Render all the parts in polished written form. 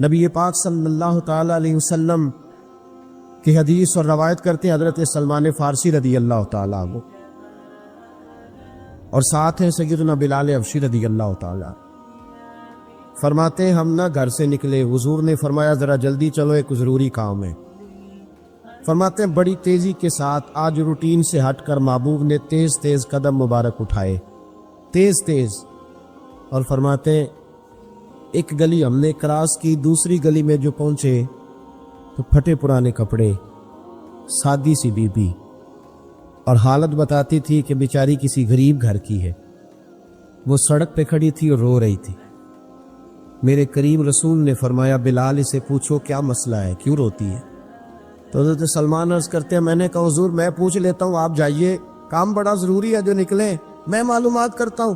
نبی پاک صلی اللہ تعالی علیہ وسلم کی حدیث اور روایت کرتے ہیں حضرت سلمان فارسی رضی اللہ تعالیٰ عنہ، اور ساتھ ہیں سیدنا بلال حبشی رضی اللہ تعالیٰ۔ فرماتے ہیں ہم نہ گھر سے نکلے، حضور نے فرمایا ذرا جلدی چلو، ایک ضروری کام ہے۔ فرماتے ہیں بڑی تیزی کے ساتھ آج روٹین سے ہٹ کر محبوب نے تیز تیز قدم مبارک اٹھائے، تیز تیز، اور فرماتے ہیں ایک گلی ہم نے کراس کی، دوسری گلی میں جو پہنچے تو پھٹے پرانے کپڑے، سادی سی بی بی، اور حالت بتاتی تھی کہ بیچاری کسی غریب گھر کی ہے۔ وہ سڑک پہ کھڑی تھی اور رو رہی تھی۔ میرے کریم رسول نے فرمایا بلال اسے پوچھو کیا مسئلہ ہے، کیوں روتی ہے؟ تو حضرت سلمان عرض کرتے ہیں میں نے کہا حضور میں پوچھ لیتا ہوں، آپ جائیے، کام بڑا ضروری ہے جو نکلے، میں معلومات کرتا ہوں۔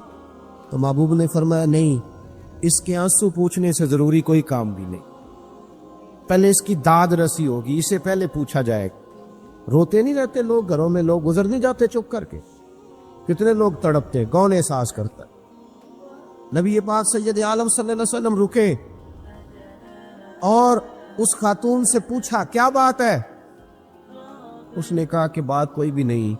تو محبوب نے فرمایا نہیں، اس کے آنسو پوچھنے سے ضروری کوئی کام بھی نہیں، پہلے اس کی داد رسی ہوگی، اسے پہلے پوچھا جائے گا۔ روتے نہیں رہتے لوگ گھروں میں، لوگ گزر نہیں جاتے چپ کر کے، کتنے لوگ تڑپتے، کون احساس کرتا ہے؟ نبی پاک سید عالم صلی اللہ علیہ وسلم رکے اور اس خاتون سے پوچھا کیا بات ہے؟ اس نے کہا کہ بات کوئی بھی نہیں،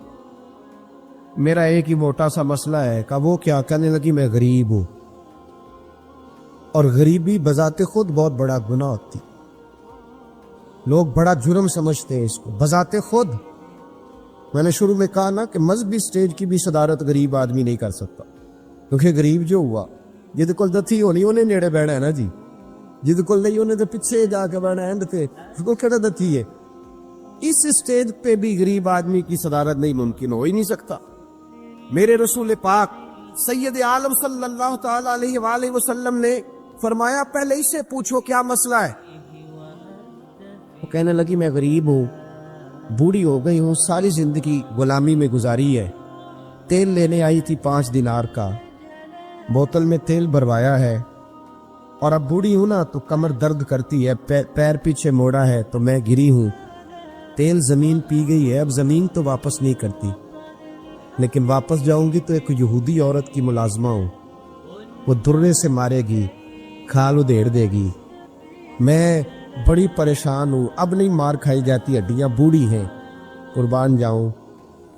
میرا ایک ہی موٹا سا مسئلہ ہے۔ کہا وہ کیا؟ کہنے لگی میں غریب ہوں، اور غریبی بذات خود بہت بڑا گناہ ہوتی، لوگ بڑا جرم سمجھتے ہیں اس کو بذات خود۔ میں نے شروع میں کہا نا کہ مذہبی سٹیج کی بھی صدارت غریب آدمی نہیں کر سکتا، کیونکہ غریب جو ہوا جد کول دتھی ہونی انہیں نیڑے بیٹھا ہے نا جی، جد کول نہیں انہیں تو پیچھے جا کے بیٹھا ہے، اینڈ پہ اس کو کہنا دتھی ہے۔ اس سٹیج پہ بھی غریب آدمی کی صدارت نہیں ممکن ہو ہی نہیں سکتا۔ میرے رسول پاک سید عالم صلی اللہ تعالی علیہ وآلہ وسلم نے فرمایا پہلے اسے پوچھو کیا مسئلہ ہے۔ وہ کہنے لگی میں غریب ہوں، بوڑھی ہو گئی ہوں، ساری زندگی غلامی میں گزاری ہے، تیل لینے آئی تھی 5 دینار کا، بوتل میں تیل بھروایا ہے، اور اب بوڑھی ہوں نا تو کمر درد کرتی ہے، پیر پیچھے موڑا ہے تو میں گری ہوں، تیل زمین پی گئی ہے، اب زمین تو واپس نہیں کرتی، لیکن واپس جاؤں گی تو ایک یہودی عورت کی ملازمہ ہوں، وہ درے سے مارے گی، کھال ادھیڑ دے گی، میں بڑی پریشان ہوں، اب نہیں مار کھائی جاتی، ہڈیاں بوڑھی ہیں، قربان جاؤں۔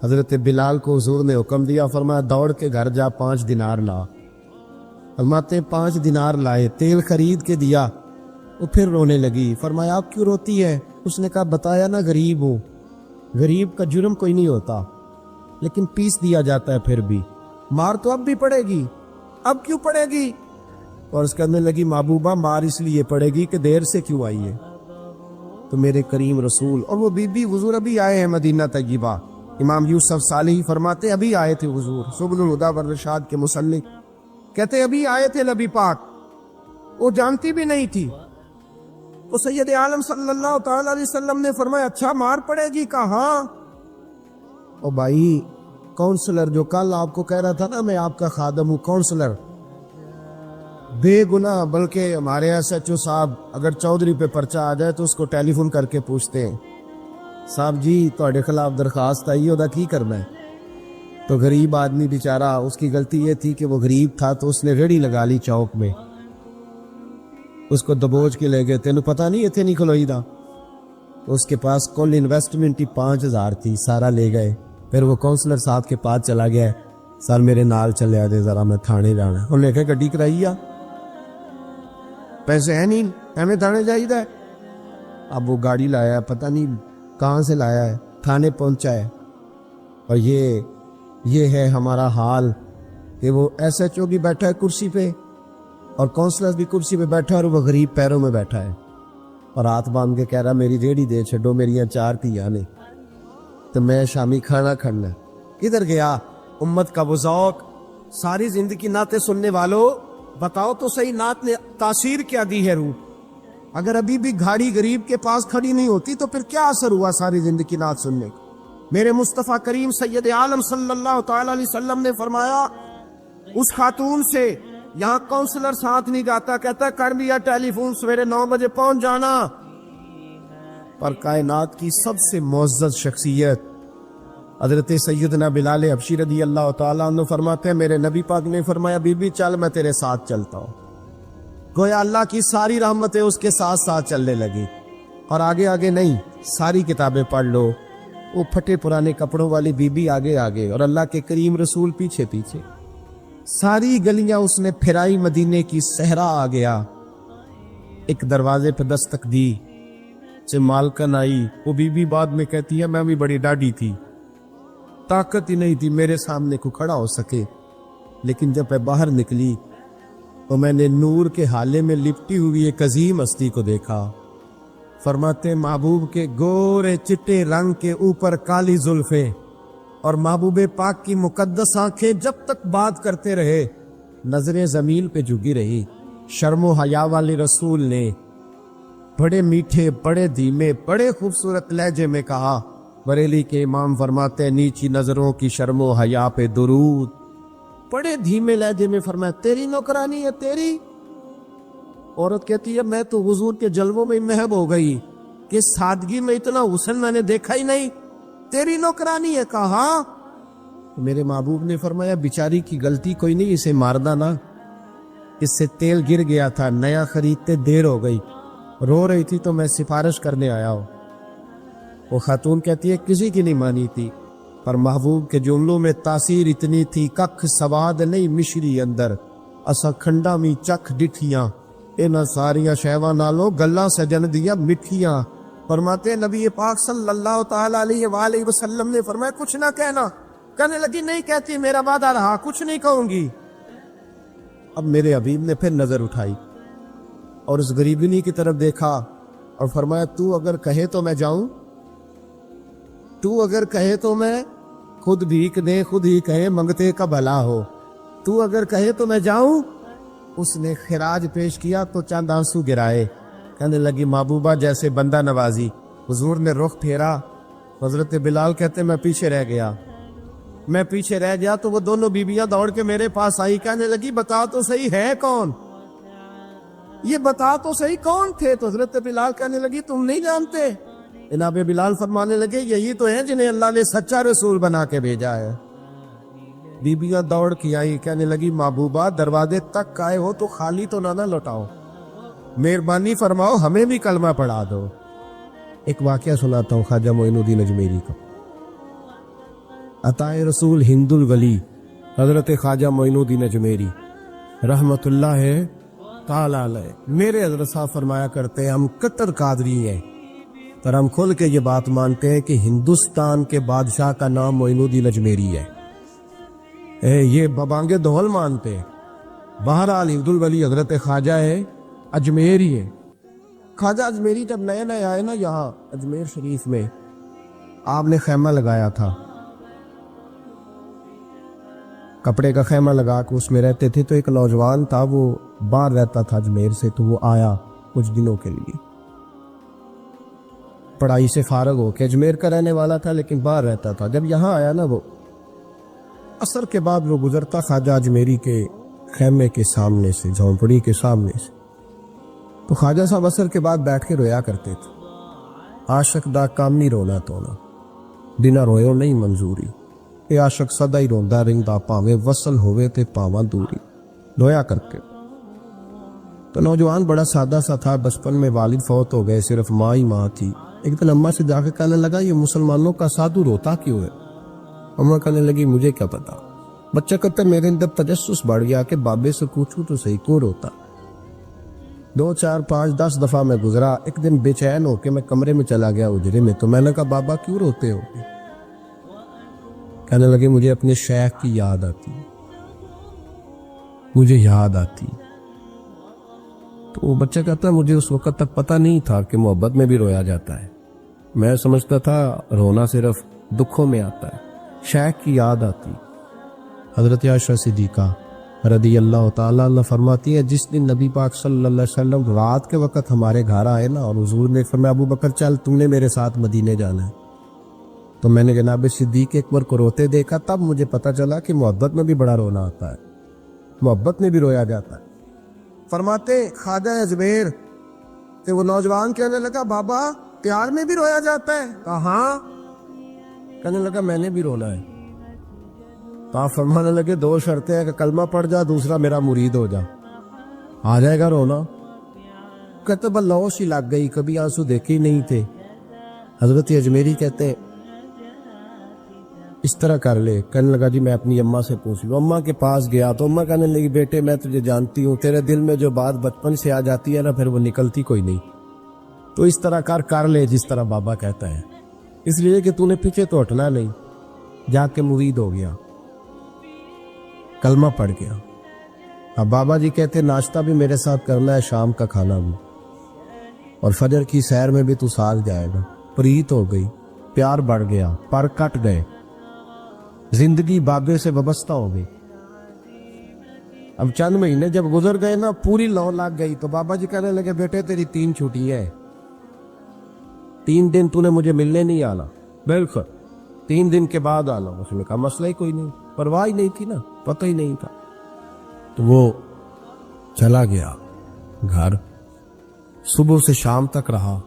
حضرت بلال کو حضور نے حکم دیا، فرمایا دوڑ کے گھر جا 5 دینار لا۔ فرماتے 5 دینار لائے، تیل خرید کے دیا، وہ پھر رونے لگی۔ فرمایا آپ کیوں روتی ہے؟ اس نے کہا بتایا نا غریب ہوں، غریب کا جرم کوئی نہیں ہوتا، لیکن پیس دیا جاتا ہے، پھر بھی مار تو اب بھی پڑے گی، اب کیوں پڑے گی؟ اور اس کرنے لگی محبوبہ مار اس لیے پڑے گی کہ دیر سے کیوں آئی ہے۔ تو میرے کریم رسول اور وہ بی بی حضور ابھی آئے ہیں مدینہ طیبہ، امام یوسف صالحی فرماتے ابھی آئے تھے حضور، سبل الہدی والرشاد کے مصنف کہتے ابھی آئے تھے نبی پاک، وہ جانتی بھی نہیں تھی۔ تو سید عالم صلی اللہ تعالی علیہ وسلم نے فرمایا اچھا مار پڑے گی؟ کہا ہاں۔ او بھائی کونسلر جو کل آپ کو کہہ رہا تھا نا میں آپ کا خادم ہوں، کونسلر بے گناہ، بلکہ ہمارے SHO صاحب اگر چودھری پہ پرچہ آ جائے تو اس کو ٹیلی فون کر کے پوچھتے ہیں صاحب جی تہاڈے خلاف درخواست آئی ہے، کی کرنا ہے؟ تو غریب آدمی بیچارہ، اس کی غلطی یہ تھی کہ وہ غریب تھا تو اس نے ریڑھی لگا لی چوک میں، اس کو دبوچ کے لے گئے، تینوں پتہ نہیں اتنے نہیں کھلوئی دا، اس کے پاس کل انویسٹمنٹ ہی 5000 تھی، سارا لے گئے۔ پھر وہ کونسلر صاحب کے پاس چلا گیا، سر میرے نال چلے آدھے ذرا میں تھانے جانا، انہوں نے کہا گڈی کرائی آ، پیسے ہیں نہیں ایویں تھانے جائیدا ہے۔ اب وہ گاڑی لایا ہے، پتہ نہیں کہاں سے لایا ہے، تھانے پہنچا ہے، اور یہ ہے ہمارا حال کہ وہ SHO بھی بیٹھا ہے کرسی پہ اور کونسلر بھی کرسی پہ بیٹھا ہے، اور وہ غریب پیروں میں بیٹھا ہے اور ہاتھ باندھ کے کہہ رہا میری ریڑھی دے چھڈو، میری 4 دھیاں نے تو میں شامی کھانا کھڑنا۔ کدھر گیا امت کا وہ ذوق؟ ساری زندگی نعتیں سننے والوں بتاؤ تو صحیح، نعت نے تاثیر کیا دی ہے روح؟ اگر ابھی بھی گھاڑی غریب کے پاس کھڑی نہیں ہوتی تو پھر کیا اثر ہوا ساری زندگی نعت سننے کا؟ میرے مصطفیٰ کریم سید عالم صلی اللہ تعالی علیہ وسلم نے فرمایا اس خاتون سے یہاں کونسلر ساتھ نہیں جاتا، کہتا کر لیا ٹیلی فون، سویرے 9 بجے پہنچ جانا۔ پر کائنات کی سب سے معزز شخصیت حضرت سیدنا بلال حبشی رضی اللہ تعالیٰ عنہ فرماتے ہیں میرے نبی پاک نے فرمایا بی بی چل میں تیرے ساتھ چلتا ہوں، گویا اللہ کی ساری رحمتیں اس کے ساتھ ساتھ چلنے لگی. اور آگے آگے نہیں، ساری کتابیں پڑھ لو. وہ پھٹے پرانے کپڑوں والی بی بی آگے آگے اور اللہ کے کریم رسول پیچھے پیچھے. ساری گلیاں اس نے پھرائی، مدینے کی صحرا آ گیا. ایک دروازے پہ دستک دی، سے مالکن آئی. وہ بی بی بعد میں کہتی ہے میں بھی بڑی ڈاڈی تھی، طاقت ہی نہیں تھی میرے سامنے کو کھڑا ہو سکے. لیکن جب میں باہر نکلی تو میں نے نور کے حالے میں لپٹی ہوئی ایک عظیم ہستی کو دیکھا. فرماتے محبوب کے گورے چٹے رنگ کے اوپر کالی زلفیں اور محبوب پاک کی مقدس آنکھیں جب تک بات کرتے رہے نظریں زمین پہ جھکی رہی. شرم و حیا والے رسول نے بڑے میٹھے، بڑے دھیمے، بڑے خوبصورت لہجے میں کہا. بریلی کے امام فرماتے ہیں نیچی نظروں کی شرم و حیا پہ درود. بڑے دھیمے لہجے میں فرمایا تیری نوکرانی ہے تیری. عورت کہتی ہے میں تو حضور کے جلووں میں محب ہو گئی کہ سادگی میں اتنا حسن میں نے دیکھا ہی نہیں. تیری نوکرانی ہے. کہا میرے محبوب نے فرمایا بیچاری کی غلطی کوئی نہیں، اسے مارنا نا، اس سے تیل گر گیا تھا، نیا خریدتے دیر ہو گئی، رو رہی تھی تو میں سفارش کرنے آیا ہوں. وہ خاتون کہتی ہے کسی کی نہیں مانی تھی، پر محبوب کے جملوں میں تاثیر اتنی تھی ککھ سواد نہیں مشری اندر اسا کھنڈا می چکھ ڈٹھیاں انہاں ساریاں شہواں نالوں گلاں سجن دیاں مٹھیاں. فرماتے نبی پاک صلی اللہ تعالی علیہ وآلہ وسلم نے فرمایا کچھ نہ کہنا. کہنے لگی نہیں کہتی، میرا وعدہ رہا کچھ نہیں کہوں گی. اب میرے حبیب نے پھر نظر اٹھائی اور اس غریبنی کی طرف دیکھا اور فرمایا تو اگر کہے تو میں جاؤں، تو اگر کہے تو میں خود بھیک دے، خود ہی کہے منگتے کا بھلا ہو، تو اگر کہے تو میں جاؤں. اس نے خراج پیش کیا تو چند آنسو گرائے. کہنے لگی محبوبہ جیسے بندہ نوازی. حضور نے رخ پھیرا. حضرت بلال کہتے میں پیچھے رہ گیا. میں پیچھے رہ گیا تو وہ دونوں بیویاں دوڑ کے میرے پاس آئی. کہنے لگی بتا تو صحیح ہے کون، یہ بتا تو صحیح کون تھے. تو حضرت بلال کہنے لگی تم نہیں جانتے. جناب بلال فرمانے لگے یہی تو ہیں جنہیں اللہ نے سچا رسول بنا کے بھیجا ہے. بیبیاں دوڑ کے آئی. کہنے لگی محبوبہ دروازے تک آئے ہو تو خالی تو نہ لوٹاؤ، مہربانی فرماؤ ہمیں بھی کلمہ پڑھا دو. ایک واقعہ سناتا ہوں خواجہ معین الدین اجمیری کا. عطائے رسول ہند الولی حضرت خواجہ معین الدین اجمیری رحمت اللہ تعالی علیہ، میرے حضرت صاحب فرمایا کرتے ہیں ہم کٹر قادری ہیں، پر ہم کھل کے یہ بات مانتے ہیں کہ ہندوستان کے بادشاہ کا نام معین الدین اجمیری ہے. یہ ببانگے دھول مانتے ہیں. بہرحال ہند الولی حضرت خواجہ ہے اجمیری ہے. خواجہ اجمیری جب نئے نئے آئے نا یہاں اجمیر شریف میں، آپ نے خیمہ لگایا تھا، کپڑے کا خیمہ لگا کے اس میں رہتے تھے. تو ایک نوجوان تھا وہ باہر رہتا تھا اجمیر سے، تو وہ آیا کچھ دنوں کے لیے، پڑھائی سے فارغ ہو کے، اجمیر کا رہنے والا تھا لیکن باہر رہتا تھا. جب یہاں آیا نا وہ عصر کے بعد وہ گزرتا خواجہ اجمیری کے خیمے کے سامنے سے، جھونپڑی کے سامنے سے، تو خواجہ صاحب عصر کے بعد بیٹھ کے رویا کرتے تھے. عاشق دا کام نہیں رونا تونا، بنا رویو نہیں منظوری، اے عاشق سدا ہی روندا رہندا پاویں وصل ہوئے تے پاواں دوری. رویا کرتے. تو نوجوان بڑا سادہ سا تھا، بچپن میں والد فوت ہو گئے، صرف ماں ہی ماں تھی. ایک دن اماں سے جا کے کہنے لگا یہ مسلمانوں کا سادھو روتا کیوں ہے؟ اماں کہنے لگی مجھے کیا پتا. بچہ کہتا میرے اندر تجسس بڑھ گیا کہ بابے سے پوچھوں تو صحیح کیوں روتا. 2 4 5 10 دفعہ میں گزرا. ایک دن بے چین ہو کے میں کمرے میں چلا گیا اجرے میں. تو میں نے کہا بابا کیوں روتے ہو؟ کہنے لگے مجھے اپنے شیخ کی یاد آتی، مجھے یاد آتی. تو وہ بچہ کہتا ہے مجھے اس وقت تک پتہ نہیں تھا کہ محبت میں بھی رویا جاتا ہے. میں سمجھتا تھا رونا صرف دکھوں میں آتا ہے. شیخ کی یاد آتی. حضرت عائشہ صدیقہ رضی اللہ تعالیٰ عنہ فرماتی ہے جس دن نبی پاک صلی اللہ علیہ وسلم رات کے وقت ہمارے گھر آئے نا اور حضور نے فرمایا ابو بکر چل تم نے میرے ساتھ مدینے جانا ہے، تو میں نے جناب صدیق اکبر کو روتے دیکھا. تب مجھے پتا چلا کہ محبت میں بھی بڑا رونا آتا ہے، محبت میں بھی رویا جاتا ہے. فرماتے خواجہ اجمیر کہ وہ نوجوان کہنے لگا بابا پیار میں بھی رویا جاتا ہے؟ کہا ہاں. کہنے لگا میں نے بھی رونا ہے. تو آپ فرمانے لگے 2 شرطیں ہیں کہ کلمہ پڑھ جا، دوسرا میرا مرید ہو جا. آ جائے گا رونا. کہتے بلوش ہی لگ گئی, کبھی آنسو دیکھے ہی نہیں تھے. حضرت اجمیری کہتے ہیں اس طرح کر لے. کہنے لگا جی میں اپنی اماں سے پوچھ لوں. اماں کے پاس گیا تو اماں کہنے لگی بیٹے میں تجھے جانتی ہوں, تیرے دل میں جو بات بچپن سے آ جاتی ہے نا پھر وہ نکلتی کوئی نہیں. تو اس طرح کر لے جس طرح بابا کہتا ہے, اس لیے کہ تو نے پیچھے تو ہٹنا نہیں. جا کے مرید ہو گیا, کلمہ پڑھ گیا. اب بابا جی کہتے ناشتہ بھی میرے ساتھ کرنا ہے, شام کا کھانا بھی, اور فجر کی سیر میں بھی تو ساتھ جائے گا. پریت ہو گئی, پیار بڑھ گیا, پر کٹ گئے, زندگی بابے سے وابستہ ہو گئی. اب چند مہینے جب گزر گئے نا پوری لو لگ گئی. تو بابا جی کہنے لگے بیٹے تیری 3 چھٹی ہے, 3 دن تو نے مجھے ملنے نہیں آنا. بالکل 3 دن کے بعد آنا. اس نے کہا مسئلہ ہی کوئی نہیں, پرواہ ہی نہیں تھی نا, پتہ ہی نہیں تھا. تو وہ چلا گیا گھر, صبح سے شام تک رہا.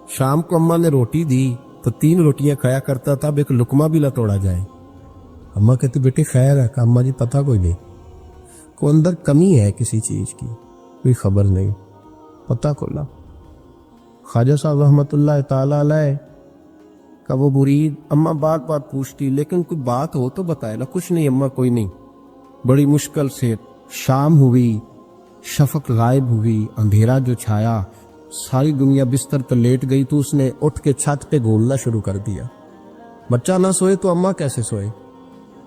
شام کو اماں نے روٹی دی تو 3 روٹیاں کھایا کرتا تھا, اب ایک لقمہ بھی نہ توڑا جائے. اماں کہتی بیٹے خیر ہے. اماں جی پتہ کوئی نہیں, کو اندر کمی ہے کسی چیز کی, کوئی خبر نہیں, پتہ کھلا. خواجہ صاحب رحمۃ اللہ تعالی علیہ کا وہ مرید اماں بات بات پوچھتی, لیکن کوئی بات ہو تو بتائے نا. کچھ نہیں اماں کوئی نہیں. بڑی مشکل سے شام ہوئی, شفق غائب ہوئی, اندھیرا جو چھایا, ساری دنیا بستر پر لیٹ گئی. تو اس نے اٹھ کے چھت پہ گھومنا شروع کر دیا. بچہ نہ سوئے تو اماں کیسے سوئے.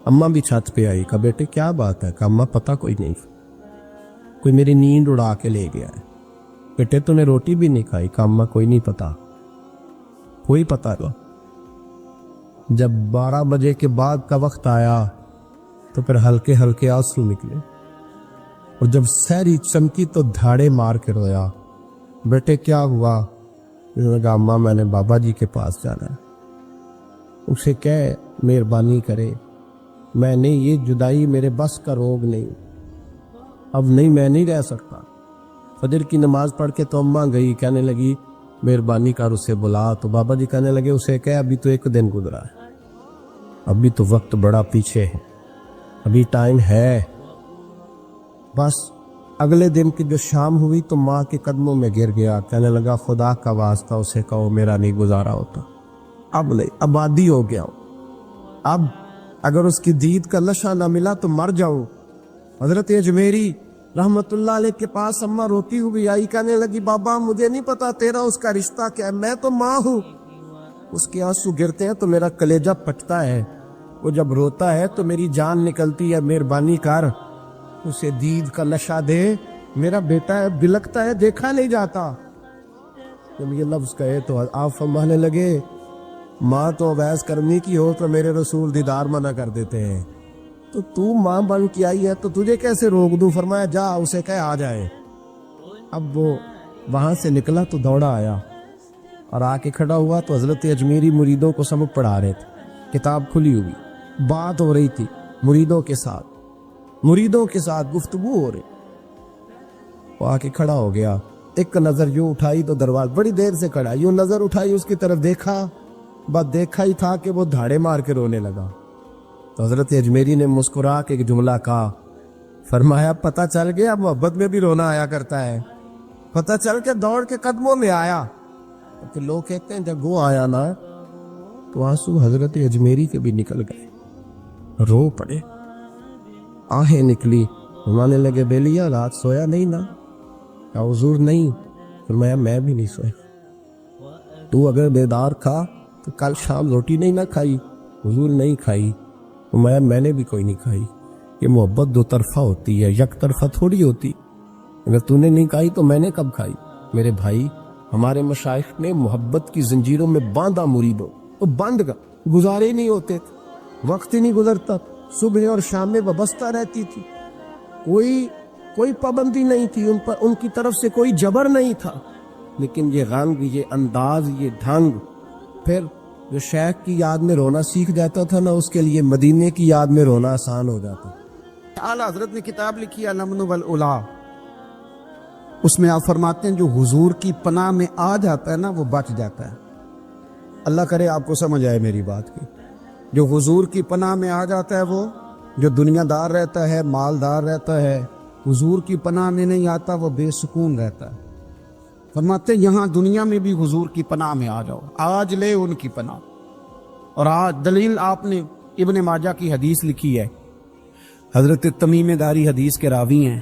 اماں بھی چھت پہ آئی. کہا بیٹے کیا بات ہے. کہا اماں پتہ کوئی نہیں, کوئی میری نیند اڑا کے لے گیا ہے. بیٹے تو نے روٹی بھی نہیں کھائی. کہا اماں کوئی نہیں پتا, کوئی پتا نہیں. جب 12 بجے کے بعد کا وقت آیا تو پھر ہلکے ہلکے آنسو نکلے, اور جب سحری چمکی تو دھاڑے مار کے رویا. بیٹے کیا ہوا. کہا اماں میں نے بابا جی کے پاس جانا ہے, اسے کہہ مہربانی کرے, میں نے یہ جدائی میرے بس کا روگ نہیں, اب نہیں میں نہیں رہ سکتا. فجر کی نماز پڑھ کے تو اماں گئی, کہنے لگی مہربانی کر اسے بلا. تو بابا جی کہنے لگے اسے کہہ ابھی تو 1 دن گزرا ہے, ابھی تو وقت بڑا پیچھے ہے, ابھی ٹائم ہے. بس اگلے دن کی جو شام ہوئی تو ماں کے قدموں میں گر گیا. کہنے لگا خدا کا واسطہ اسے کہو میرا نہیں گزارا ہوتا, اب نہیں, اب عادی ہو گیا ہوں, اب اگر اس کی دید کا نشہ نہ ملا تو مر جاؤں. حضرت اجمیری رحمت اللہ علیہ کے پاس اماں روتی ہوئی آئی. کہنے لگی بابا مجھے نہیں پتا تیرا اس کا رشتہ کیا ہے, میں تو ماں ہوں. اس کے آنسو گرتے ہیں تو میرا کلیجہ پھٹتا ہے, وہ جب روتا ہے تو میری جان نکلتی ہے. مہربانی کر اسے دید کا نشہ دے, میرا بیٹا ہے, بلکتا ہے, دیکھا نہیں جاتا. جب یہ لفظ کہے تو آپ فرمانے لگے ماں تو اویس کرنی کی ہو تو میرے رسول دیدار منع کر دیتے ہیں, تو ماں بن کے آئی ہے تو تجھے کیسے روک دوں. فرمایا جا اسے کہہ آ جائے. اب وہ وہاں سے نکلا تو دوڑا آیا اور آ کے کھڑا ہوا تو حضرت اجمیری مریدوں کو سبق پڑھا رہے تھے. کتاب کھلی ہوئی, بات ہو رہی تھی مریدوں کے ساتھ گفتگو ہو رہی. وہ آ کے کھڑا ہو گیا, ایک نظر یوں اٹھائی تو دروازہ, بڑی دیر سے کھڑا, یوں نظر اٹھائی اس کی طرف دیکھا, بس دیکھا ہی تھا کہ وہ دھاڑے مار کے رونے لگا. تو حضرت اجمیری نے مسکرا کے ایک جملہ کہا, فرمایا پتہ چل گیا محبت میں بھی رونا آیا کرتا ہے. پتہ چل کے دوڑ کے قدموں میں آیا. کہ لوگ کہتے ہیں جب وہ آیا نا تو آنسو حضرت اجمیری کے بھی نکل گئے, رو پڑے, آہیں نکلی. فرمانے لگے بیلیا رات سویا نہیں نا. کہا حضور نہیں. فرمایا میں بھی نہیں سویا. تو اگر بیدار تھا تو کل شام روٹی نہیں نہ کھائی. حضور نہیں کھائی. فرمایا میں نے بھی کوئی نہیں کھائی. یہ محبت 2 طرفہ ہوتی ہے, یک طرفہ تھوڑی ہوتی. اگر تو نے نہیں کھائی تو میں نے کب کھائی. میرے بھائی ہمارے مشائخ نے محبت کی زنجیروں میں باندھا مریدوں, وہ بند کا گزارے ہی نہیں ہوتے تھے, وقت ہی نہیں گزرتا, صبح اور شام میں وابستہ رہتی تھی, کوئی پابندی نہیں تھی ان پر, ان کی طرف سے کوئی جبر نہیں تھا. لیکن یہ غنگ, یہ انداز, یہ ڈھنگ, پھر جو شیخ کی یاد میں رونا سیکھ جاتا تھا نا اس کے لیے مدینے کی یاد میں رونا آسان ہو جاتا. اعلیٰ حضرت نے کتاب لکھی ہے الامن والعلا, اس میں آپ فرماتے ہیں جو حضور کی پناہ میں آ جاتا ہے نا وہ بچ جاتا ہے. اللہ کرے آپ کو سمجھ آئے میری بات کی. جو حضور کی پناہ میں آ جاتا ہے وہ, جو دنیا دار رہتا ہے, مالدار رہتا ہے, حضور کی پناہ میں نہیں آتا وہ بے سکون رہتا ہے. فرماتے یہاں دنیا میں بھی حضور کی پناہ میں آ جاؤ, آج لے ان کی پناہ. اور آج دلیل آپ نے ابن ماجہ کی حدیث لکھی ہے, حضرت تمیم داری حدیث کے راوی ہیں,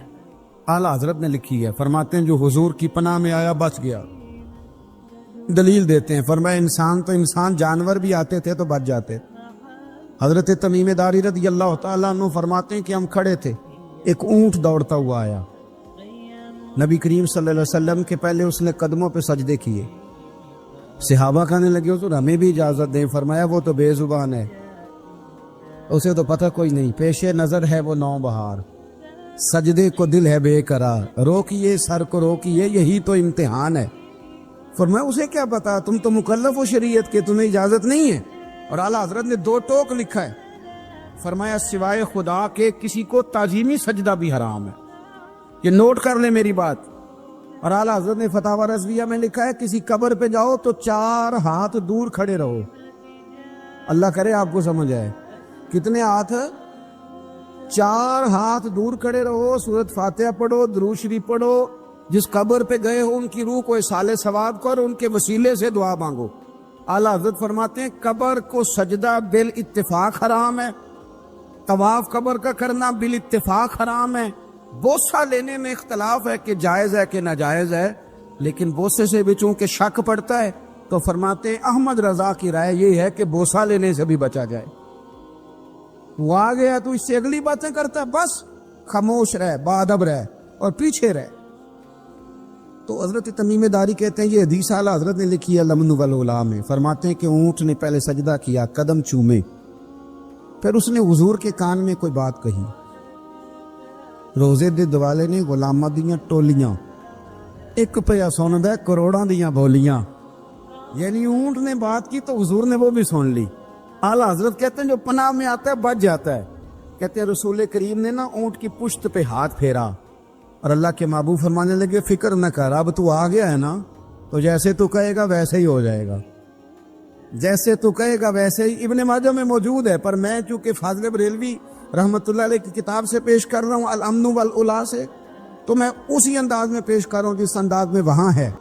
اعلیٰ حضرت نے لکھی ہے. فرماتے ہیں جو حضور کی پناہ میں آیا بچ گیا. دلیل دیتے ہیں, فرمایا انسان تو انسان, جانور بھی آتے تھے تو بچ جاتے. حضرت تمیم داری رضی اللہ تعالیٰ عنہ فرماتے ہیں کہ ہم کھڑے تھے, ایک اونٹ دوڑتا ہوا آیا. نبی کریم صلی اللہ علیہ وسلم کے پہلے اس نے قدموں پہ سجدے کیے. صحابہ کہنے لگے حضور ہمیں بھی اجازت دیں. فرمایا وہ تو بے زبان ہے, اسے تو پتہ کوئی نہیں, پیش نظر ہے وہ نو بہار, سجدے کو دل ہے بے قرار, روکیے سر کو روکیے یہی تو امتحان ہے. فرمایا اسے کیا پتا, تم تو مکلف ہو شریعت کے, تمہیں اجازت نہیں ہے. اور اعلیٰ حضرت نے 2 ٹوک لکھا ہے, فرمایا سوائے خدا کے کسی کو تعظیمی سجدہ بھی حرام ہے. یہ نوٹ کر لیں میری بات. اور اعلیٰ حضرت نے فتاوی رضویہ میں لکھا ہے کسی قبر پہ جاؤ تو 4 ہاتھ دور کھڑے رہو. اللہ کرے آپ کو سمجھ آئے. کتنے ہاتھ؟ 4 ہاتھ دور کھڑے رہو, سورۃ فاتحہ پڑھو, درود شریف پڑھو, جس قبر پہ گئے ہو ان کی روح کو اصال ثواب کر, ان کے وسیلے سے دعا مانگو. اعلیٰ حضرت فرماتے ہیں قبر کو سجدہ بالاتفاق حرام ہے, طواف قبر کا کرنا بالاتفاق حرام ہے. بوسہ لینے میں اختلاف ہے کہ جائز ہے کہ ناجائز ہے, لیکن بوسے سے بھی چونکہ شک پڑتا ہے تو فرماتے ہیں احمد رضا کی رائے یہ ہے کہ بوسہ لینے سے بھی بچا جائے. وہ آ گیا تو اس سے اگلی باتیں کرتا ہے, بس خاموش رہ, باادب رہ اور پیچھے رہ. تو حضرت تمیم داری کہتے ہیں یہ حدیث اعلیٰ حضرت نے لکھی ہے لمن والعلا میں. فرماتے ہیں کہ اونٹ نے پہلے سجدہ کیا, قدم چومے, پھر اس نے حضور کے کان میں کوئی بات کہی. روزے دے دوالے نے غلاماں دیاں ٹولیاں, ایک پیا سندا کروڑاں دیاں بولیاں. یعنی اونٹ نے بات کی تو حضور نے وہ بھی سن لی. اعلیٰ حضرت کہتے ہیں جو پناہ میں آتا ہے بچ جاتا ہے. کہتے ہیں رسول کریم نے نا اونٹ کی پشت پہ ہاتھ پھیرا اور اللہ کے محبوب فرمانے لگے فکر نہ کر, اب تو آ گیا ہے نا, تو جیسے تو کہے گا ویسے ہی ہو جائے گا, جیسے تو کہے گا ویسے ہی. ابن ماجہ میں موجود ہے, پر میں چونکہ فاضل بریلوی رحمۃ اللہ علیہ کی کتاب سے پیش کر رہا ہوں الامن والعلا سے, تو میں اسی انداز میں پیش کر رہا ہوں جس انداز میں وہاں ہے.